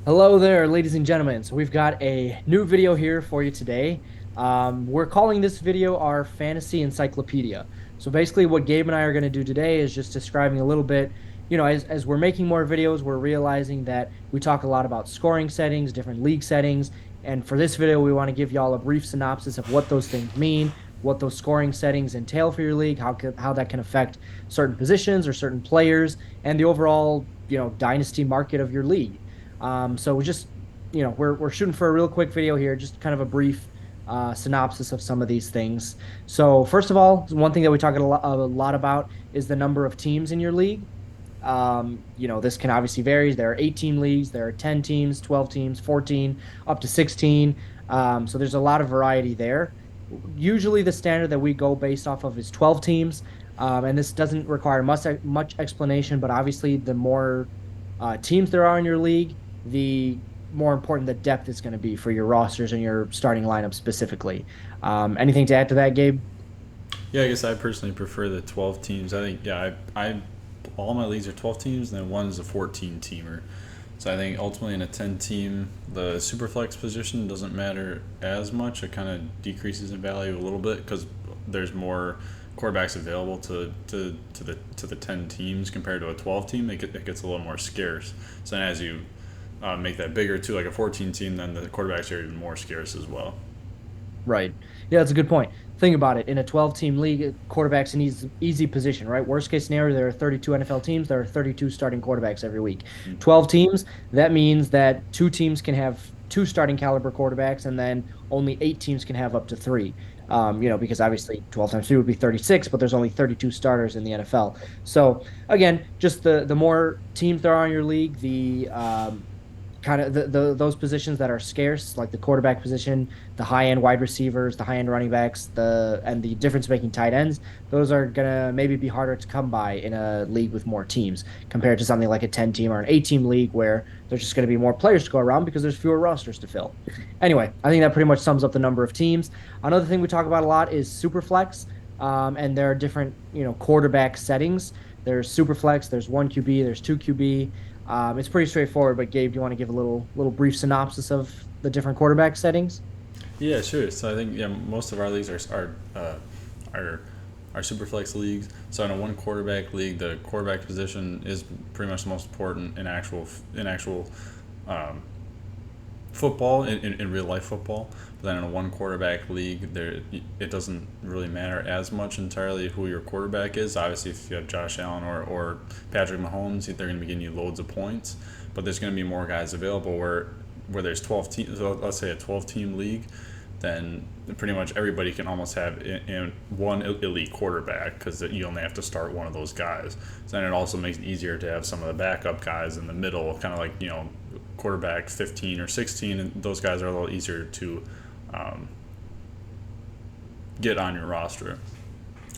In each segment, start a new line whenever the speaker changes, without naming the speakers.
Hello there, ladies and gentlemen. So we've got a new video here for you today. We're calling this video our fantasy encyclopedia. So basically what Gabe and I are going to do today is just describing a little bit, as we're making more videos, we're realizing that we talk a lot about scoring settings, different league settings. And for this video, we want to give y'all a brief synopsis of what those things mean, what those scoring settings entail for your league, how that can affect certain positions or certain players, and the overall, dynasty market of your league. So we just, we're shooting for a real quick video here, just kind of a brief synopsis of some of these things. So first of all, one thing that we talk a lot about is the number of teams in your league. This can obviously vary. There are 8-team leagues, there are 10 teams, 12 teams, 14, up to 16. So there's a lot of variety there. Usually the standard that we go based off of is 12 teams. And this doesn't require much explanation, but obviously the more teams there are in your league, the more important the depth is going to be for your rosters and your starting lineup specifically. Anything to add to that, Gabe?
Yeah, I guess I personally prefer the 12 teams. I think I all my leagues are 12 teams, and then one is a 14 teamer. So I think ultimately in a 10 team, the superflex position doesn't matter as much. It kind of decreases in value a little bit because there's more quarterbacks available to the 10 teams compared to a 12 team. It gets a little more scarce. So then as you make that bigger to like a 14 team, then the quarterbacks are even more scarce as well.
Right. Yeah, that's a good point. Think about it. In a 12-team league, quarterback's an easy position, right? Worst case scenario, there are 32 NFL teams. There are 32 starting quarterbacks every week. 12 teams, that means that two teams can have two starting caliber quarterbacks, and then only 8 teams can have up to three. Because obviously 12 times 3 would be 36, but there's only 32 starters in the NFL. So again, just the more teams there are in your league, the kind of those positions that are scarce, like the quarterback position, the high end wide receivers, the high end running backs, the difference making tight ends, those are gonna maybe be harder to come by in a league with more teams compared to something like a 10 team or an 8-team league where there's just gonna be more players to go around because there's fewer rosters to fill. Anyway, I think that pretty much sums up the number of teams. Another thing we talk about a lot is superflex. And there are different, quarterback settings. There's superflex, there's one QB, there's two QB. It's pretty straightforward, but Gabe, do you want to give a little brief synopsis of the different quarterback settings?
Yeah, sure. So I think most of our leagues are are super flex leagues. So in a one quarterback league, the quarterback position is pretty much the most important in actual um, football in real life football. But then in a one quarterback league, there it doesn't really matter as much entirely who your quarterback is. Obviously, if you have Josh Allen or Patrick Mahomes, they're going to be getting you loads of points. But there's going to be more guys available where there's 12 teams. So let's say a 12-team league, then pretty much everybody can almost have in one elite quarterback because you only have to start one of those guys. So then it also makes it easier to have some of the backup guys in the middle, kind of like quarterback 15 or 16, and those guys are a little easier to um, get on your roster.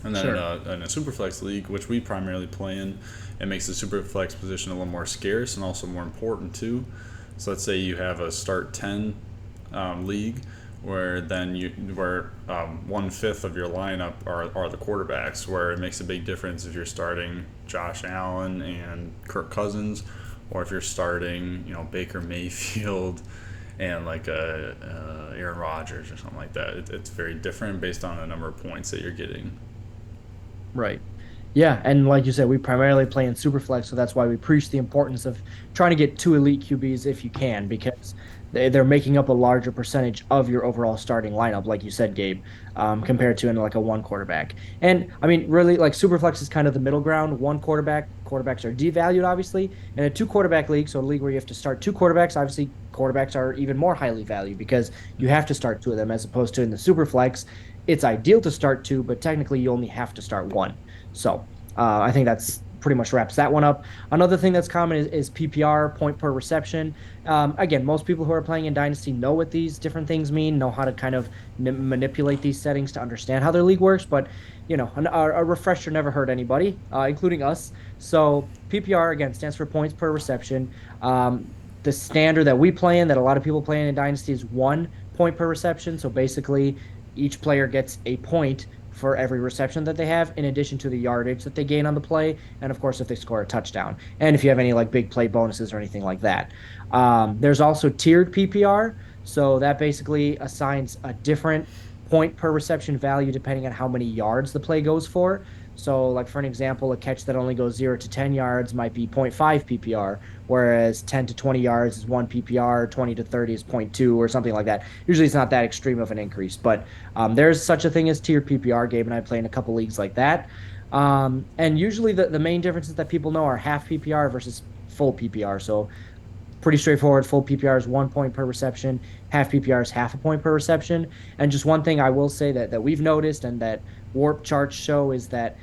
And then
Sure.
in a superflex league, which we primarily play in, it makes the superflex position a little more scarce and also more important too. So let's say you have a start 10 league where then where 1/5 of your lineup are the quarterbacks, where it makes a big difference if you're starting Josh Allen and Kirk Cousins, or if you're starting Baker Mayfield and like Aaron Rodgers or something like that. It's very different based on the number of points that you're getting.
Right. Yeah, and like you said, we primarily play in Superflex, so that's why we preach the importance of trying to get two elite QBs if you can, because they're making up a larger percentage of your overall starting lineup, like you said, Gabe, compared to in like a one quarterback. And I mean, really, like Superflex is kind of the middle ground. One quarterback, quarterbacks are devalued, obviously. In a two quarterback league, so a league where you have to start two quarterbacks, obviously quarterbacks are even more highly valued because you have to start two of them, as opposed to in the Superflex, it's ideal to start two, but technically you only have to start one. So I think that's pretty much wraps that one up. Another thing that's common is PPR, point per reception. Again, most people who are playing in Dynasty know what these different things mean, know how to kind of manipulate these settings to understand how their league works. But a refresher never hurt anybody, including us. So PPR again stands for points per reception. The standard that we play in, that a lot of people play in Dynasty, is 1 point per reception. So basically, each player gets a point for every reception that they have, in addition to the yardage that they gain on the play, and of course if they score a touchdown, and if you have any like big play bonuses or anything like that. There's also tiered PPR, so that basically assigns a different point per reception value depending on how many yards the play goes for. So, like for an example, a catch that only goes 0 to 10 yards might be zero point 0.5 PPR, whereas 10 to 20 yards is 1 PPR, 20 to 30 is zero point 0.2, or something like that. Usually it's not that extreme of an increase, but there's such a thing as tiered PPR. Gabe and I play in a couple leagues like that. And usually the main differences that people know are half PPR versus full PPR. So pretty straightforward. Full PPR is 1 point per reception. Half PPR is half a point per reception. And just one thing I will say that we've noticed and that Warp charts show is that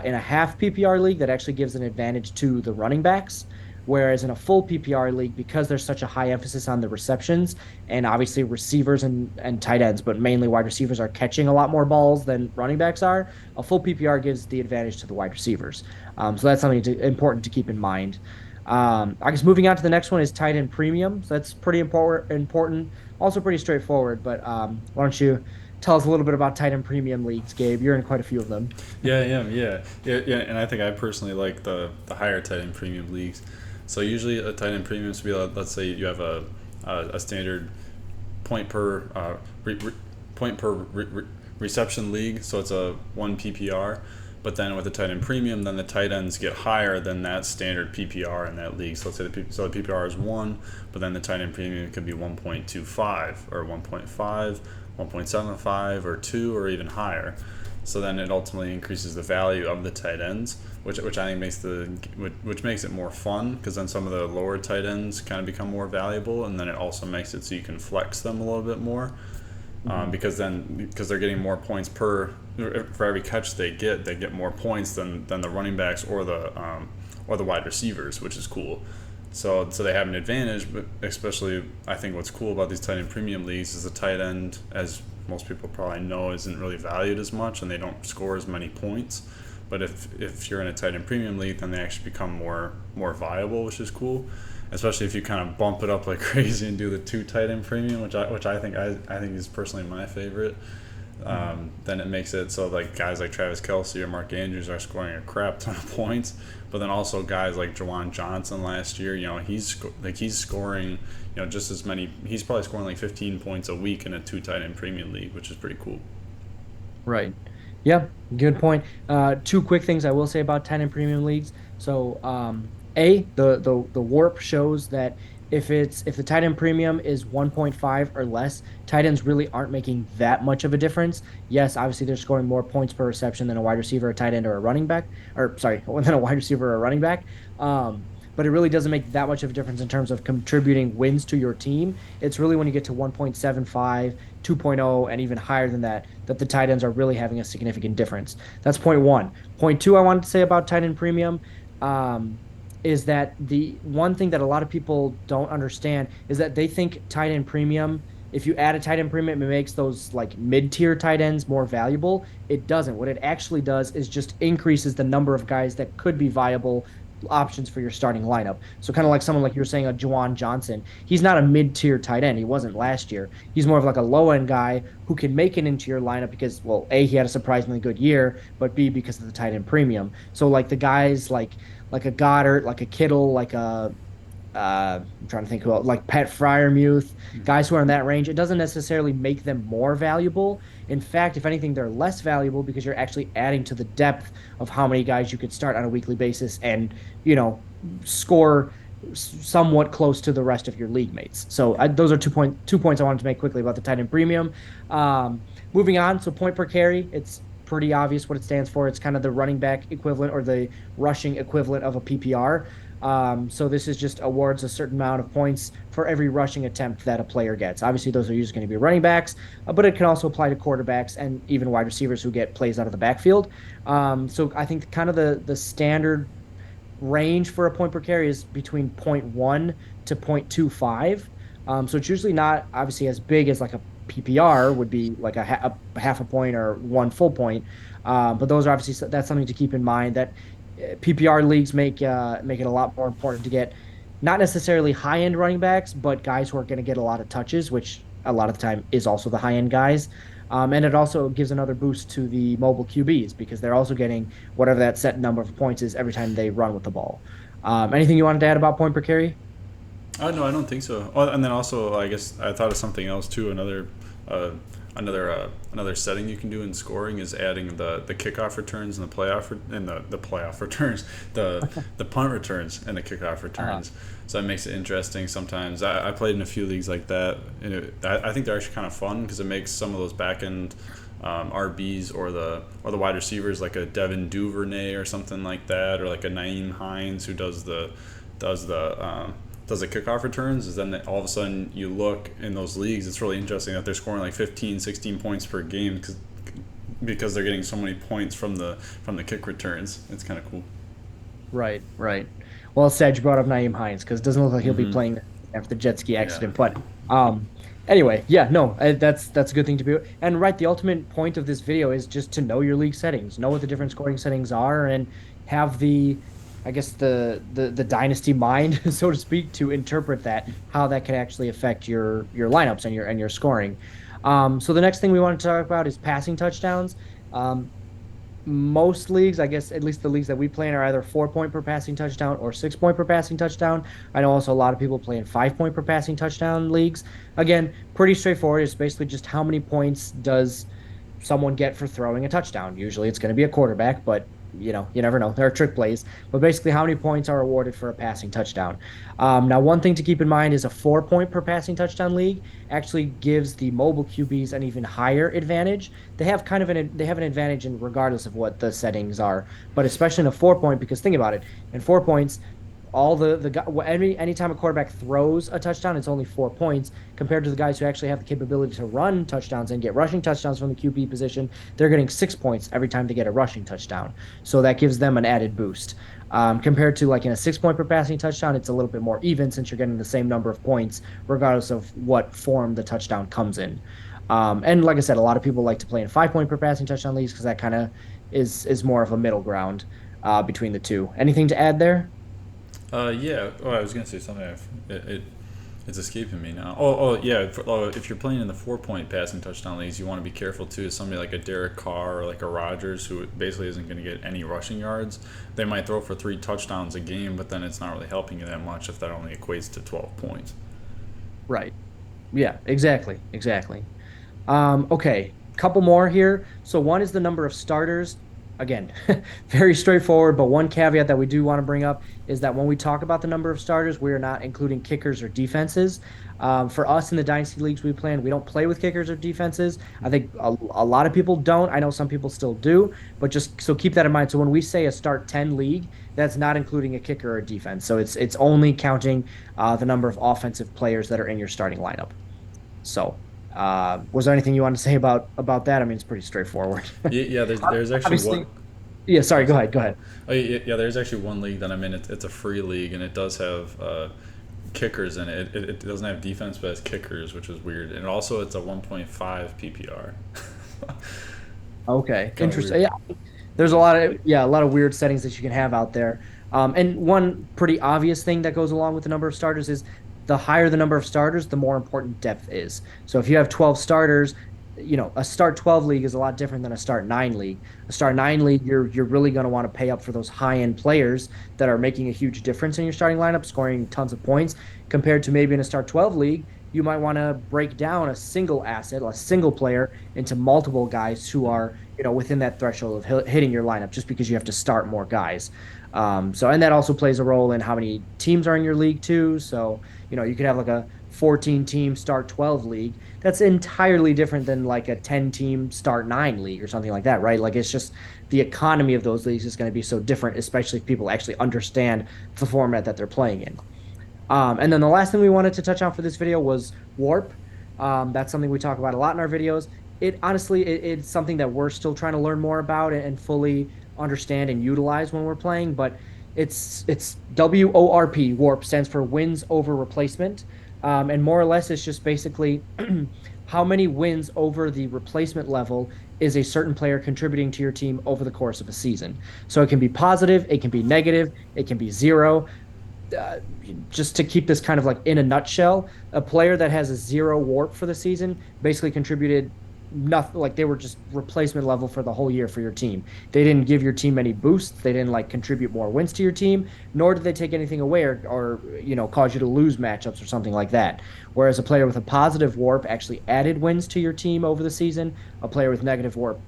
in a half PPR league, that actually gives an advantage to the running backs. Whereas in a full PPR league, because there's such a high emphasis on the receptions and obviously receivers and tight ends, but mainly wide receivers are catching a lot more balls than running backs are, a full PPR gives the advantage to the wide receivers. So that's something important to keep in mind. I guess moving on to the next one is tight end premium. So that's pretty important, also pretty straightforward. But why don't you tell us a little bit about tight end premium leagues, Gabe? You're in quite a few of them.
Yeah. And I think I personally like the higher tight end premium leagues. So usually a tight end premium would be, let's say you have a standard point per reception league, so it's a 1 PPR. But then with the tight end premium, then the tight ends get higher than that standard PPR in that league. So let's say the PPR is 1, but then the tight end premium could be 1.25 or 1.5, 1.75 or 2 or even higher. So then it ultimately increases the value of the tight ends, which I think which makes it more fun, because then some of the lower tight ends kind of become more valuable, and then it also makes it so you can flex them a little bit more. Because they're getting more points for every catch they get more points than the running backs or the wide receivers, which is cool. So they have an advantage, but especially I think what's cool about these tight end premium leagues is the tight end, as most people probably know, isn't really valued as much, and they don't score as many points. But if you're in a tight end premium league, then they actually become more viable, which is cool. Especially if you kind of bump it up like crazy and do the 2 tight end premium, which I think is personally my favorite. Then it makes it so like guys like Travis Kelce or Mark Andrews are scoring a crap ton of points, but then also guys like Juwan Johnson last year, he's scoring, just as many. He's probably scoring like 15 points a week in a 2 tight end premium league, which is pretty cool.
Right. Yeah, good point. Two quick things I will say about tight end premium leagues. So, the warp shows that if the tight end premium is 1.5 or less, tight ends really aren't making that much of a difference. Yes, obviously they're scoring more points per reception than a wide receiver, a tight end, or a running back, or sorry, than a wide receiver or a running back. But it really doesn't make that much of a difference in terms of contributing wins to your team. It's really when you get to 1.75, 2.0, and even higher than that, that the tight ends are really having a significant difference. That's point one. Point two I wanted to say about tight end premium. Is that the one thing that a lot of people don't understand is that they think tight end premium, if you add a tight end premium, it makes those like mid-tier tight ends more valuable. It doesn't. What it actually does is just increases the number of guys that could be viable options for your starting lineup. So kind of like someone like you were saying, a Juwan Johnson. He's not a mid-tier tight end. He wasn't last year. He's more of like a low-end guy who can make it into your lineup because, well, A, he had a surprisingly good year, but B, because of the tight end premium. So like the guys like a Goddard, like a Kittle, like a I'm trying to think who else, like Pat Fryermuth, guys who are in that range. It doesn't necessarily make them more valuable. In fact, if anything, they're less valuable because you're actually adding to the depth of how many guys you could start on a weekly basis and, score somewhat close to the rest of your league mates. So those are 2 points I wanted to make quickly about the tight end premium. Moving on, so point per carry, it's pretty obvious what it stands for. It's kind of the running back equivalent or the rushing equivalent of a PPR. So this is just awards a certain amount of points for every rushing attempt that a player gets. Obviously, those are usually going to be running backs, but it can also apply to quarterbacks and even wide receivers who get plays out of the backfield. So I think kind of the standard range for a point per carry is between zero point 0.1 to 0.25. So it's usually not obviously as big as like a PPR would be like a half a point or 1 full point. But those are obviously that's something to keep in mind that PPR leagues make it a lot more important to get not necessarily high end running backs, but guys who are going to get a lot of touches, which a lot of the time is also the high end guys. And it also gives another boost to the mobile QBs because they're also getting whatever that set number of points is every time they run with the ball. Anything you wanted to add about point per carry?
No, I don't think so. Oh, and then also, I guess I thought of something else too. Uh, another setting you can do in scoring is adding the kickoff returns and the playoff returns, the punt returns and the kickoff
Uh,
returns. So that makes it interesting. Sometimes I played in a few leagues like that, and I think they're actually kind of fun because it makes some of those back end RBs or the wide receivers like a Devin Duvernay or something like that, or like a Naeem Hines who does the does the kickoff returns. Is then all of a sudden you look in those leagues, it's really interesting that they're scoring like 15, 16 points per game because they're getting so many points from the kick returns. It's kind of cool.
right, right. Well, it's sad you brought up Naeem Hines because it doesn't look like he'll be
Hmm.
playing after the jet ski
Yeah.
accident. But um, anyway, yeah, no, that's a good thing to be. And right, the ultimate point of this video is just to know your league settings, know what the different scoring settings are, and have I guess the dynasty mind, so to speak, to interpret that how that can actually affect your lineups and your scoring. So the next thing we want to talk about is passing touchdowns. Um, Most leagues, I guess, at least the leagues that we play in, are either 4 point per passing touchdown or 6 point per passing touchdown. I know also a lot of people play in 5 point per passing touchdown leagues. Again, pretty straightforward. It's basically just how many points does someone get for throwing a touchdown. Usually it's going to be a quarterback, but you never know. There are trick plays, but basically, how many points are awarded for a passing touchdown? Now, one thing to keep in mind is a 4 point per passing touchdown league actually gives the mobile QBs an even higher advantage. They have an advantage in regardless of what the settings are, but especially in a 4 point because think about it, in 4 points, all anytime a quarterback throws a touchdown, it's only 4 points compared to the guys who actually have the capability to run touchdowns and get rushing touchdowns from the QB position. They're getting 6 points every time they get a rushing touchdown, so that gives them an added boost. Compared to like in a 6 point per passing touchdown, it's a little bit more even since you're getting the same number of points regardless of what form the touchdown comes in. And like I said, a lot of people like to play in 5 point per passing touchdown leagues because that kind of is more of a middle ground between the two. Anything to add there?
Yeah. Oh, I was gonna say something. It's escaping me now. Oh, yeah. If you're playing in the 4 point passing touchdown leagues, you want to be careful too. Somebody like a Derek Carr or like a Rodgers who basically isn't going to get any rushing yards. They might throw for 3 touchdowns a game, but then it's not really helping you that much if that only equates to 12 points.
Right. Yeah, exactly. Exactly. Okay, couple more here. So one is the number of starters. Again, very straightforward, but one caveat that we do want to bring up is that when we talk about the number of starters, we are not including kickers or defenses. For us in the dynasty leagues we play in, we don't play with kickers or defenses. I think a lot of people don't. I know some people still do, but just so keep that in mind. So when we say a start 10 league, that's not including a kicker or a defense. So it's only counting the number of offensive players that are in your starting lineup. So, was there anything you want to say about that? I mean, it's pretty straightforward.
Yeah. There's actually
Obviously,
one.
yeah. Sorry,
Oh,
go
sorry.
ahead. Go ahead.
Oh, yeah. There's actually one league that I'm in. It's a free league, and it does have kickers in it. It doesn't have defense, but it has kickers, which is weird. And also, it's a 1.5 PPR.
Okay,
Kind of
interesting.
weird.
Yeah, there's a lot of weird settings that you can have out there. And one pretty obvious thing that goes along with the number of starters is the higher the number of starters, the more important depth is. So if you have 12 starters, a start 12 league is a lot different than a start 9 league. A start 9 league, you're really going to want to pay up for those high-end players that are making a huge difference in your starting lineup, scoring tons of points, compared to maybe in a start 12 league, you might want to break down a single asset, a single player into multiple guys who are, within that threshold of hitting your lineup just because you have to start more guys. And that also plays a role in how many teams are in your league too. So, you could have like a 14 team start 12 league. That's entirely different than like a 10 team start 9 league or something like that, right? Like it's just the economy of those leagues is going to be so different, especially if people actually understand the format that they're playing in. And then the last thing we wanted to touch on for this video was warp. That's something we talk about a lot in our videos. It honestly, it's something that we're still trying to learn more about and fully understand and utilize when we're playing. But it's WORP. Warp stands for wins over replacement, and more or less it's just basically how many wins over the replacement level is a certain player contributing to your team over the course of a season. So it can be positive, it can be negative, it can be zero. uh, just to keep this kind of like in a nutshell, a player that has a 0 warp for the season basically contributed nothing. Like they were just replacement level for the whole year for your team. They didn't give your team any boosts. They didn't like contribute more wins to your team, nor did they take anything away or cause you to lose matchups or something like that. Whereas a player with a positive warp actually added wins to your team over the season. A player with negative warp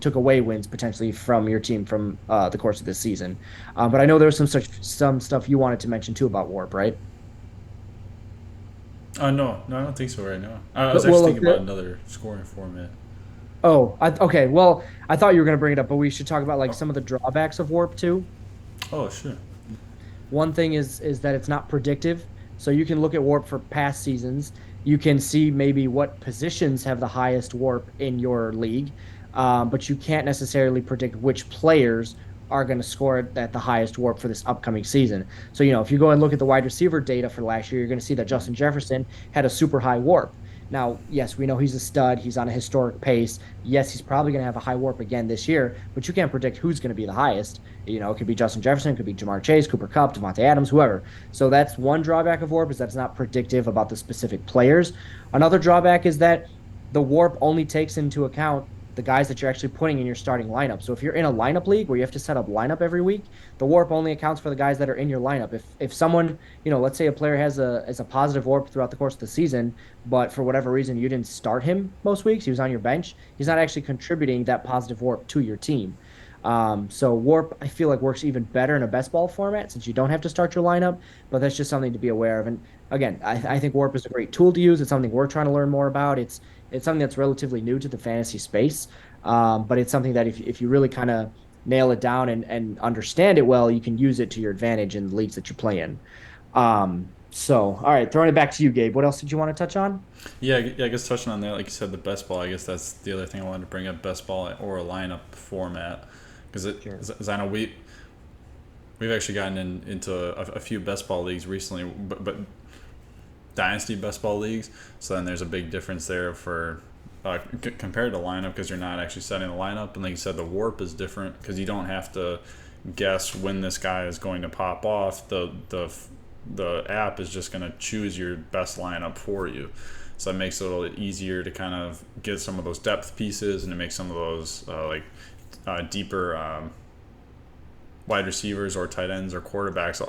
took away wins potentially from your team from the course of this season. But I know there was some stuff you wanted to mention too about Warp, right?
No, no, I don't think so right now. I was
But,
actually
well,
thinking about another scoring format.
okay. Well, I thought you were going to bring it up, but we should talk about like
Oh,
some of the drawbacks of Warp too.
oh, sure.
One thing is that it's not predictive. So you can look at warp for past seasons. You can see maybe what positions have the highest warp in your league, but you can't necessarily predict which players are going to score it at the highest warp for this upcoming season. So, if you go and look at the wide receiver data for last year, you're going to see that Justin Jefferson had a super high warp. Now, yes, we know he's a stud. He's on a historic pace. Yes, he's probably going to have a high warp again this year, but you can't predict who's going to be the highest. It could be Justin Jefferson, it could be Jamar Chase, Cooper Kupp, Devontae Adams, whoever. So that's one drawback of warp is that it's not predictive about the specific players. Another drawback is that the warp only takes into account the guys that you're actually putting in your starting lineup. So if you're in a lineup league where you have to set up lineup every week, the warp only accounts for the guys that are in your lineup. If someone, let's say a player has a positive warp throughout the course of the season, but for whatever reason you didn't start him most weeks, he was on your bench, he's not actually contributing that positive warp to your team. So warp, I feel like works even better in a best ball format since you don't have to start your lineup, but that's just something to be aware of. And again, I think warp is a great tool to use. It's something we're trying to learn more about. It's something that's relatively new to the fantasy space, but it's something that if you really kind of nail it down and understand it well, you can use it to your advantage in the leagues that you play in. So, all right, throwing it back to you, Gabe. What else did you want to touch on?
Yeah, yeah, I guess touching on that, like you said, the best ball. I guess that's the other thing I wanted to bring up: best ball or a lineup format, because
Sure.
I know we've actually gotten into a few best ball leagues recently, but dynasty best ball leagues. So then there's a big difference there for compared to lineup because you're not actually setting the lineup, and like you said, the warp is different because you don't have to guess when this guy is going to pop off. The app is just going to choose your best lineup for you. So it makes it a little easier to kind of get some of those depth pieces and to make some of those deeper wide receivers or tight ends or quarterbacks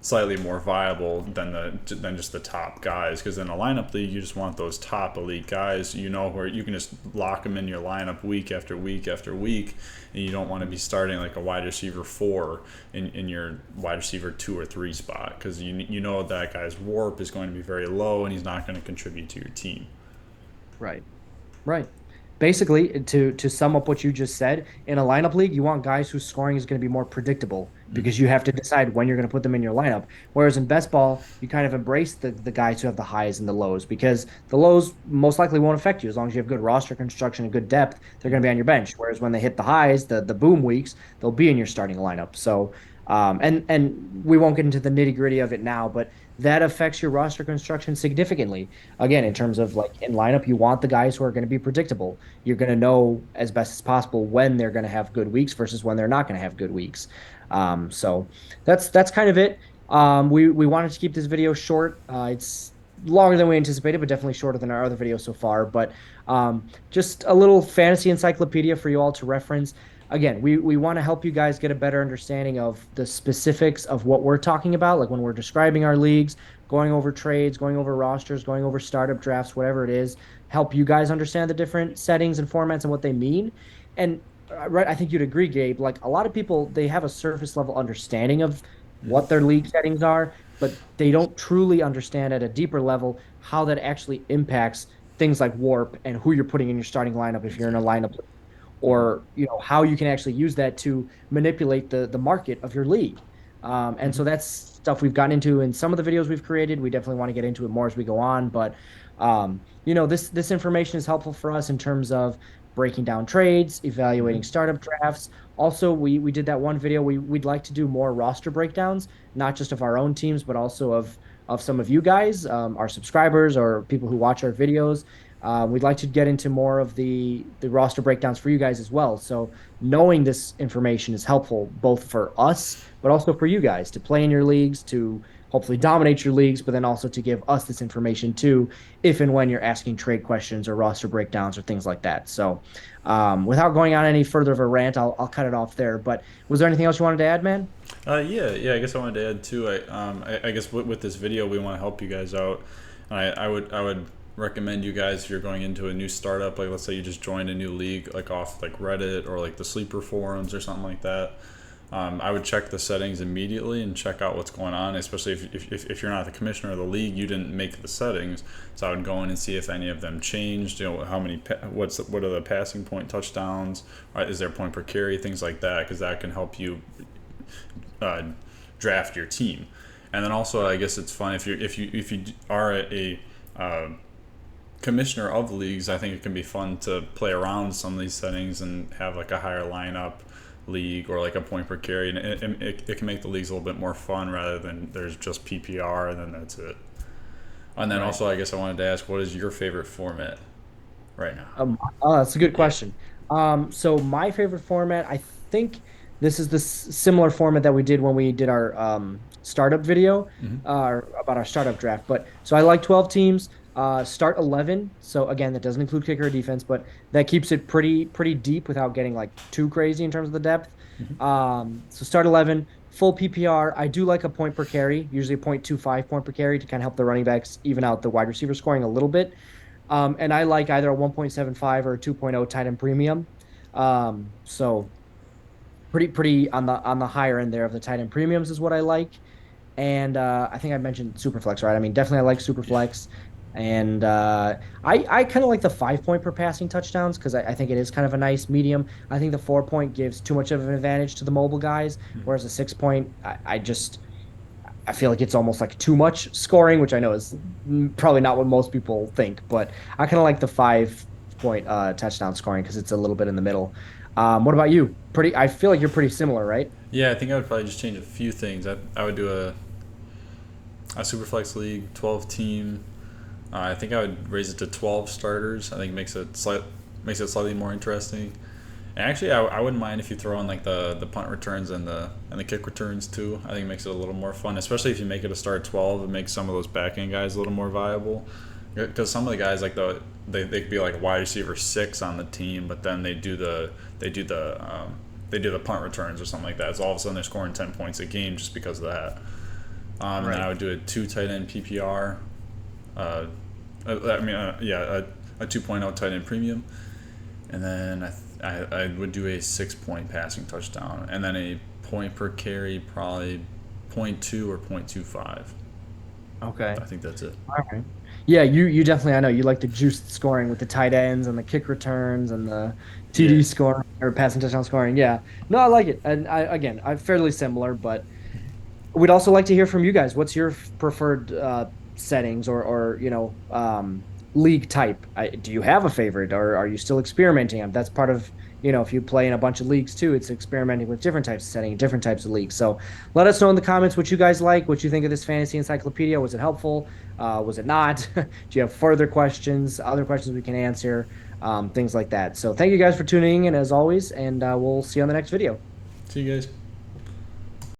slightly more viable than just the top guys. Because in a lineup league, you just want those top elite guys. Where you can just lock them in your lineup week after week after week, and you don't want to be starting like a wide receiver 4 in your wide receiver 2 or 3 spot because you know that guy's warp is going to be very low and he's not going to contribute to your team.
Right. Right. Basically, to sum up what you just said, in a lineup league, you want guys whose scoring is going to be more predictable because you have to decide when you're going to put them in your lineup. Whereas in best ball, you kind of embrace the guys who have the highs and the lows because the lows most likely won't affect you as long as you have good roster construction and good depth. They're going to be on your bench. Whereas when they hit the highs, the boom weeks, they'll be in your starting lineup. So, and we won't get into the nitty gritty of it now, but that affects your roster construction significantly. Again, in terms of like in lineup, you want the guys who are going to be predictable. You're going to know as best as possible when they're going to have good weeks versus when they're not going to have good weeks. So that's kind of it. We wanted to keep this video short. It's longer than we anticipated, but definitely shorter than our other videos so far. But just a little fantasy encyclopedia for you all to reference. Again, we want to help you guys get a better understanding of the specifics of what we're talking about, like when we're describing our leagues, going over trades, going over rosters, going over startup drafts, whatever it is, help you guys understand the different settings and formats and what they mean. And right, I think you'd agree, Gabe, like a lot of people, they have a surface level understanding of what their league settings are, but they don't truly understand at a deeper level how that actually impacts things like warp and who you're putting in your starting lineup if you're in a lineup or how you can actually use that to manipulate the market of your league. And so that's stuff we've gotten into in some of the videos we've created. We definitely want to get into it more as we go on, but this information is helpful for us in terms of breaking down trades, evaluating startup drafts. Also, we did that one video. We'd like to do more roster breakdowns, not just of our own teams, but also of some of you guys, our subscribers or people who watch our videos. We'd like to get into more of the roster breakdowns for you guys as well. So knowing this information is helpful both for us, but also for you guys to play in your leagues, to hopefully dominate your leagues, but then also to give us this information too, if and when you're asking trade questions or roster breakdowns or things like that. So without going on any further of a rant, I'll cut it off there. But was there anything else you wanted to add, man?
Yeah. I guess I wanted to add too. I guess with this video, we want to help you guys out. I would recommend you guys if you're going into a new startup, like let's say you just joined a new league, like off like Reddit or like the sleeper forums or something like that. I would check the settings immediately and check out what's going on, especially if you're not the commissioner of the league, you didn't make the settings. So I would go in and see if any of them changed. You know, how many, what are the passing point touchdowns? Is there point per carry? Things like that, because that can help you uh, draft your team. And then also, I guess it's fun if you are a commissioner of leagues. I think it can be fun to play around some of these settings and have like a higher lineup league or like a point per carry, and it can make the leagues a little bit more fun rather than there's just PPR and then that's it. And then
Right.
also, I guess I wanted to ask, what is your favorite format right now?
That's a good
Yeah.
question. So my favorite format, I think this is the similar format that we did when we did our startup video about our startup draft. But so I like 12 teams. Start 11. So again, that doesn't include kicker or defense, but that keeps it pretty deep without getting like too crazy in terms of the depth. So start 11, full PPR. I do like a point per carry, usually a 0.25 point per carry to kind of help the running backs even out the wide receiver scoring a little bit. And I like either a 1.75 or a 2.0 tight end premium. So pretty on the higher end there of the tight end premiums is what I like. And I think I mentioned Superflex, right? I mean, definitely I like
Yeah.
Superflex. And I kind of like the 5 point per passing touchdowns because I think it is kind of a nice medium. I think the 4 point gives too much of an advantage to the mobile guys, whereas the 6 point, I feel like it's almost like too much scoring, which I know is probably not what most people think, but I kind of like the 5 point touchdown scoring because it's a little bit in the middle. What about you? I feel like you're pretty similar, right?
Yeah, I think I would probably just change a few things. I would do a Superflex League 12 team. I think I would raise it to 12 starters. I think it makes it slightly more interesting. And actually, I wouldn't mind if you throw in like the punt returns and the kick returns too. I think it makes it a little more fun, especially if you make it a start 12. It makes some of those back end guys a little more viable. Because some of the guys like they could be like wide receiver 6 on the team, but then they do the they do the punt returns or something like that. So all of a sudden they're scoring 10 points a game just because of that. And then I
Right.
would do a 2 tight end PPR. Uh, a 2.0 tight end premium, and then I would do a 6 point passing touchdown, and then a point per carry, probably point 0.2 or 0.25.
Okay.
I think that's it.
All right. Yeah, you definitely I know you like the juiced scoring with the tight ends and the kick returns and the
Yeah.
TD scoring or passing touchdown scoring. Yeah. No, I like it. And I'm fairly similar, but we'd also like to hear from you guys. What's your preferred settings or league type? Do you have a favorite, or are you still experimenting? That's part of if you play in a bunch of leagues too, it's experimenting with different types of setting, different types of leagues. So let us know in the comments what you guys like, what you think of this fantasy encyclopedia. Was it helpful? Was it not? Do you have further questions, other questions we can answer, things like that? So thank you guys for tuning in as always, and we'll see you on the next video.
See you guys.